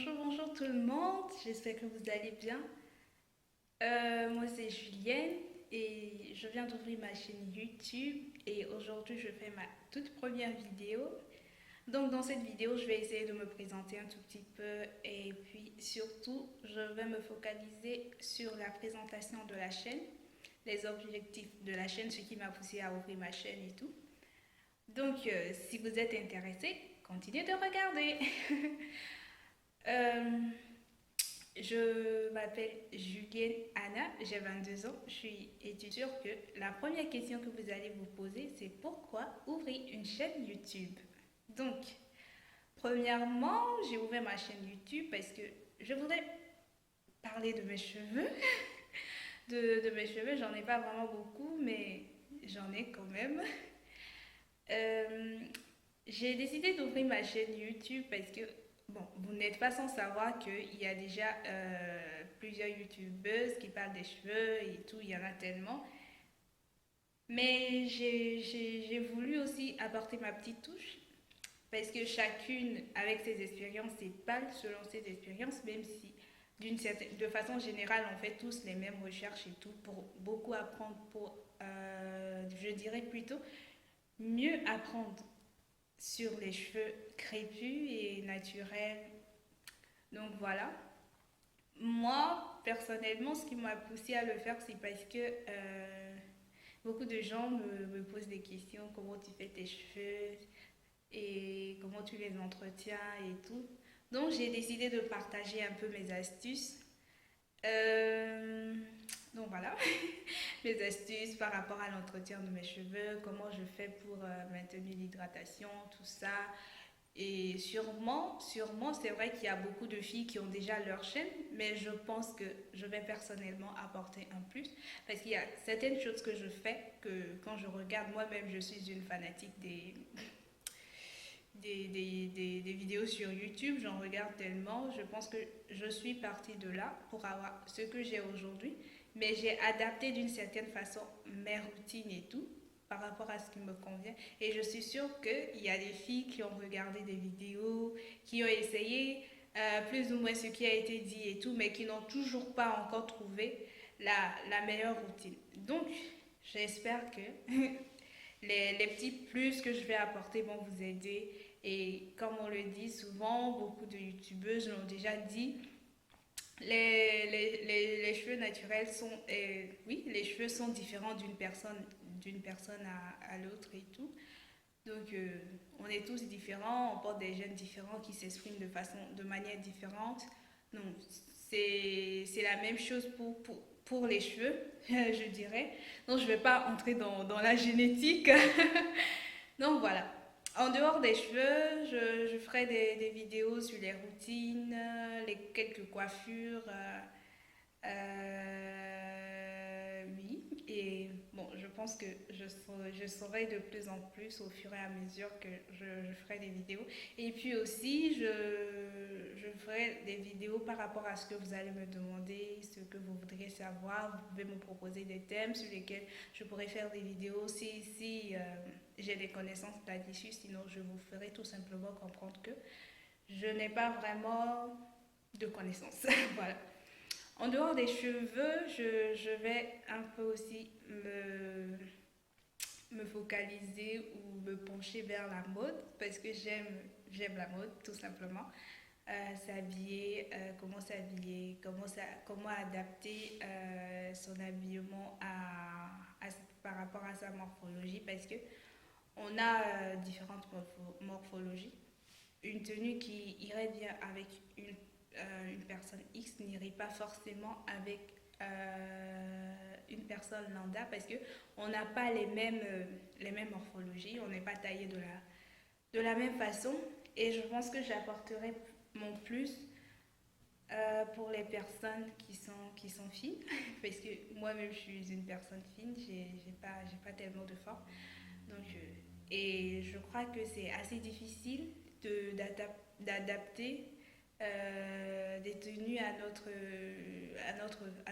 Bonjour tout le monde, j'espère que vous allez bien. Moi c'est Julienne et je viens d'ouvrir ma chaîne YouTube et aujourd'hui je fais ma toute première vidéo. Donc dans cette vidéo je vais essayer de me présenter un tout petit peu et puis surtout je vais me focaliser sur la présentation de la chaîne, les objectifs de la chaîne, ce qui m'a poussé à ouvrir ma chaîne et tout. Donc si vous êtes intéressé, continuez de regarder. Euh, Je m'appelle Julienne Anna, j'ai 22 ans, je suis étudiante. Que la première question que vous allez vous poser, c'est pourquoi ouvrir une chaîne YouTube? Donc, premièrement, j'ai ouvert ma chaîne YouTube parce que je voudrais parler de mes cheveux. De mes cheveux, j'en ai pas vraiment beaucoup, mais j'en ai quand même. Euh, j'ai décidé d'ouvrir ma chaîne YouTube parce que, bon, vous n'êtes pas sans savoir qu'il y a déjà plusieurs YouTubeuses qui parlent des cheveux et tout, il y en a tellement. Mais j'ai voulu aussi apporter ma petite touche parce que chacune, avec ses expériences, c'est pas selon ses expériences, même si de façon générale, on fait tous les mêmes recherches et tout pour beaucoup apprendre, je dirais plutôt, mieux apprendre sur les cheveux crépus et naturels. Donc voilà. Moi, personnellement, ce qui m'a poussé à le faire, c'est parce que beaucoup de gens me posent des questions, comment tu fais tes cheveux et comment tu les entretiens et tout. Donc j'ai décidé de partager un peu mes astuces. Euh, donc voilà, mes astuces par rapport à l'entretien de mes cheveux, comment je fais pour maintenir l'hydratation, tout ça. Et sûrement, c'est vrai qu'il y a beaucoup de filles qui ont déjà leur chaîne, mais je pense que je vais personnellement apporter un plus parce qu'il y a certaines choses que je fais que quand je regarde moi-même, je suis une fanatique des vidéos sur YouTube, j'en regarde tellement, je pense que je suis partie de là pour avoir ce que j'ai aujourd'hui, mais j'ai adapté d'une certaine façon mes routines et tout par rapport à ce qui me convient. Et je suis sûre qu'il y a des filles qui ont regardé des vidéos, qui ont essayé plus ou moins ce qui a été dit et tout, mais qui n'ont toujours pas encore trouvé la meilleure routine. Donc, j'espère que les petits plus que je vais apporter vont vous aider. Et comme on le dit souvent, beaucoup de youtubeuses l'ont déjà dit, les cheveux naturels sont, oui, les cheveux sont différents d'une personne à l'autre et tout. Donc, on est tous différents, on porte des gènes différents qui s'expriment de manière différente. Donc, c'est la même chose pour les cheveux, je dirais. Donc, je ne vais pas entrer dans la génétique. Donc, voilà. En dehors des cheveux, je ferai des vidéos sur les routines, les quelques coiffures. Oui, et bon, je pense que je saurai de plus en plus au fur et à mesure que je ferai des vidéos. Et puis aussi, je ferai des vidéos par rapport à ce que vous allez me demander, ce que vous voudriez savoir. Vous pouvez me proposer des thèmes sur lesquels je pourrais faire des vidéos si j'ai des connaissances là-dessus. Sinon, je vous ferai tout simplement comprendre que je n'ai pas vraiment de connaissances. Voilà. En dehors des cheveux, je vais un peu aussi me focaliser ou me pencher vers la mode parce que j'aime la mode tout simplement. S'habiller, comment adapter son habillement par rapport à sa morphologie parce que on a différentes morphologies. Une tenue qui irait bien avec une personne X n'irait pas forcément avec une personne lambda parce que on n'a pas les mêmes morphologies, on n'est pas taillé de la même façon et je pense que j'apporterai mon plus pour les personnes qui sont fines parce que moi-même je suis une personne fine, j'ai pas tellement de forme donc et je crois que c'est assez difficile d'adapter des tenues à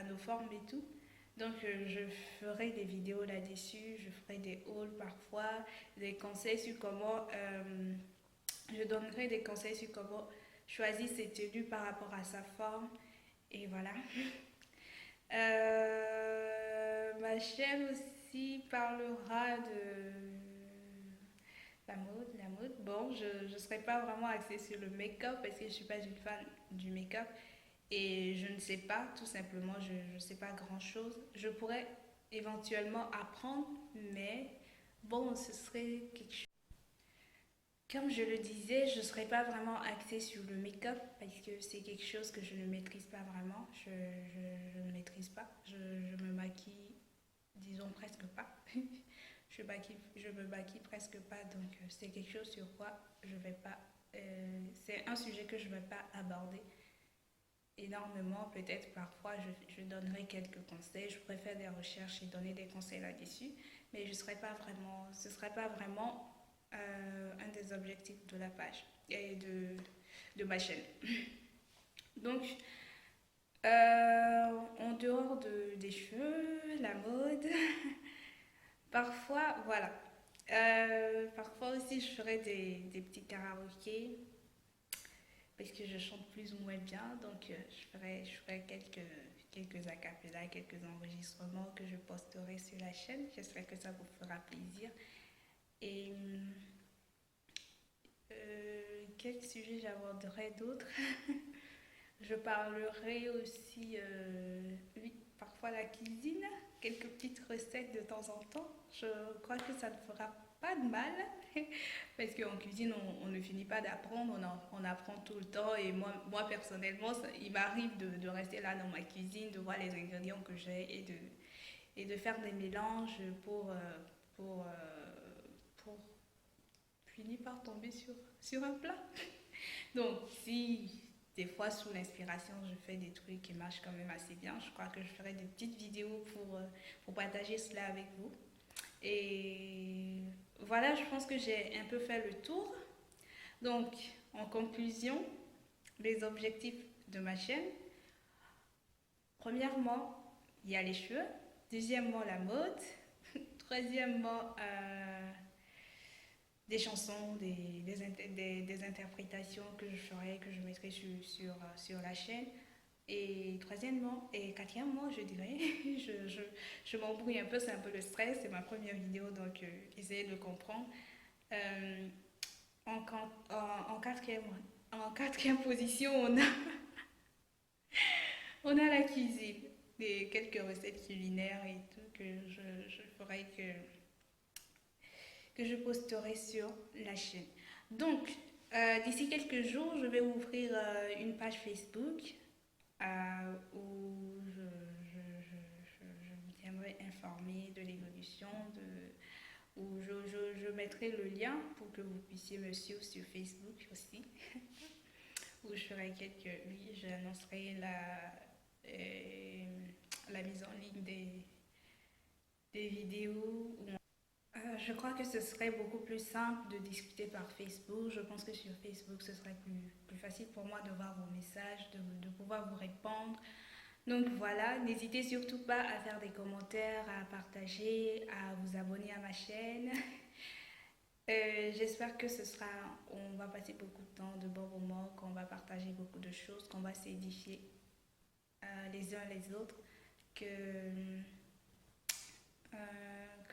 nos formes et tout. Donc je ferai des vidéos là-dessus, je ferai des hauls parfois, des conseils sur comment, je donnerai des conseils sur comment choisi ses tenues par rapport à sa forme. Et voilà. Ma chaîne aussi parlera de la mode, la mode. Bon, je ne serai pas vraiment axée sur le make-up parce que je ne suis pas une fan du make-up et je ne sais pas, tout simplement, je ne sais pas grand-chose. Je pourrais éventuellement apprendre, mais bon, ce serait quelque chose. Comme je le disais, je ne serai pas vraiment axée sur le make-up parce que c'est quelque chose que je ne maîtrise pas vraiment. Je ne maîtrise pas. Je me maquille, disons presque pas. Je me maquille presque pas, donc c'est quelque chose sur quoi je vais pas. C'est un sujet que je ne vais pas aborder énormément. Peut-être parfois je donnerai quelques conseils. Je pourrais faire des recherches et donner des conseils là-dessus, mais ce ne serait pas vraiment un des objectifs de la page et de ma chaîne. Donc, en dehors des cheveux, la mode, parfois, voilà. Parfois aussi, je ferai des petits karaokés parce que je chante plus ou moins bien. Donc, je ferai quelques acapellas, quelques enregistrements que je posterai sur la chaîne. J'espère que ça vous fera plaisir. Et quel sujet j'aborderai d'autres? Je parlerai aussi, oui, parfois la cuisine, quelques petites recettes de temps en temps. Je crois que ça ne fera pas de mal, parce qu'en cuisine, on ne finit pas d'apprendre, on apprend tout le temps. Et moi personnellement, il m'arrive de rester là dans ma cuisine, de voir les ingrédients que j'ai et de faire des mélanges pour, pour finir par tomber sur un plat. Donc, si des fois, sous l'inspiration, je fais des trucs qui marchent quand même assez bien, je crois que je ferai des petites vidéos pour partager cela avec vous. Et voilà, je pense que j'ai un peu fait le tour. Donc, en conclusion, les objectifs de ma chaîne. Premièrement, il y a les cheveux. Deuxièmement, la mode. Troisièmement, des chansons, des interprétations que je ferai, que je mettrai sur la chaîne. Et troisièmement, et quatrièmement, je dirais, je m'embrouille un peu, c'est un peu le stress, c'est ma première vidéo, donc essayez de comprendre. Euh, en quatrième position, on a la cuisine, quelques recettes culinaires et tout que je ferai que je posterai sur la chaîne. Donc, d'ici quelques jours, je vais ouvrir une page Facebook où je vous tiendrai informé de l'évolution, où je mettrai le lien pour que vous puissiez me suivre sur Facebook aussi, où je ferai oui, j'annoncerai la mise en ligne des vidéos. Je crois que ce serait beaucoup plus simple de discuter par Facebook. Je pense que sur Facebook, ce serait plus facile pour moi de voir vos messages, de pouvoir vous répondre. Donc voilà, n'hésitez surtout pas à faire des commentaires, à partager, à vous abonner à ma chaîne. J'espère que on va passer beaucoup de temps, de bons moments, qu'on va partager beaucoup de choses, qu'on va s'édifier les uns les autres, que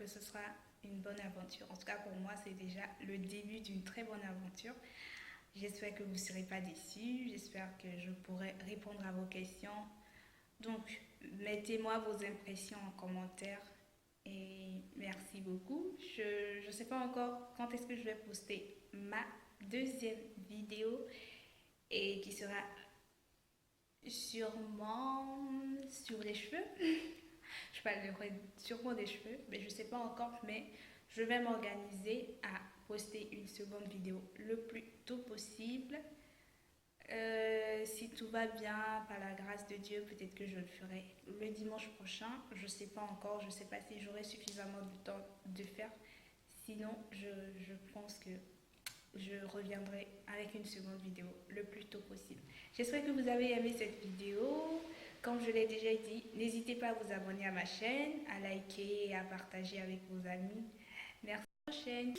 ce sera une bonne aventure. En tout cas, pour moi, c'est déjà le début d'une très bonne aventure. J'espère que vous ne serez pas déçus. J'espère que je pourrai répondre à vos questions. Donc, mettez-moi vos impressions en commentaire. Et merci beaucoup. Je ne sais pas encore quand est-ce que je vais poster ma deuxième vidéo et qui sera sûrement sur les cheveux. Je parlerai sûrement des cheveux, mais je ne sais pas encore, mais je vais m'organiser à poster une seconde vidéo le plus tôt possible. Si tout va bien, par la grâce de Dieu, peut-être que je le ferai le dimanche prochain. Je ne sais pas encore, je ne sais pas si j'aurai suffisamment de temps de faire. Sinon, je pense que je reviendrai avec une seconde vidéo le plus tôt possible. J'espère que vous avez aimé cette vidéo. Comme je l'ai déjà dit, n'hésitez pas à vous abonner à ma chaîne, à liker et à partager avec vos amis. Merci. À la prochaine.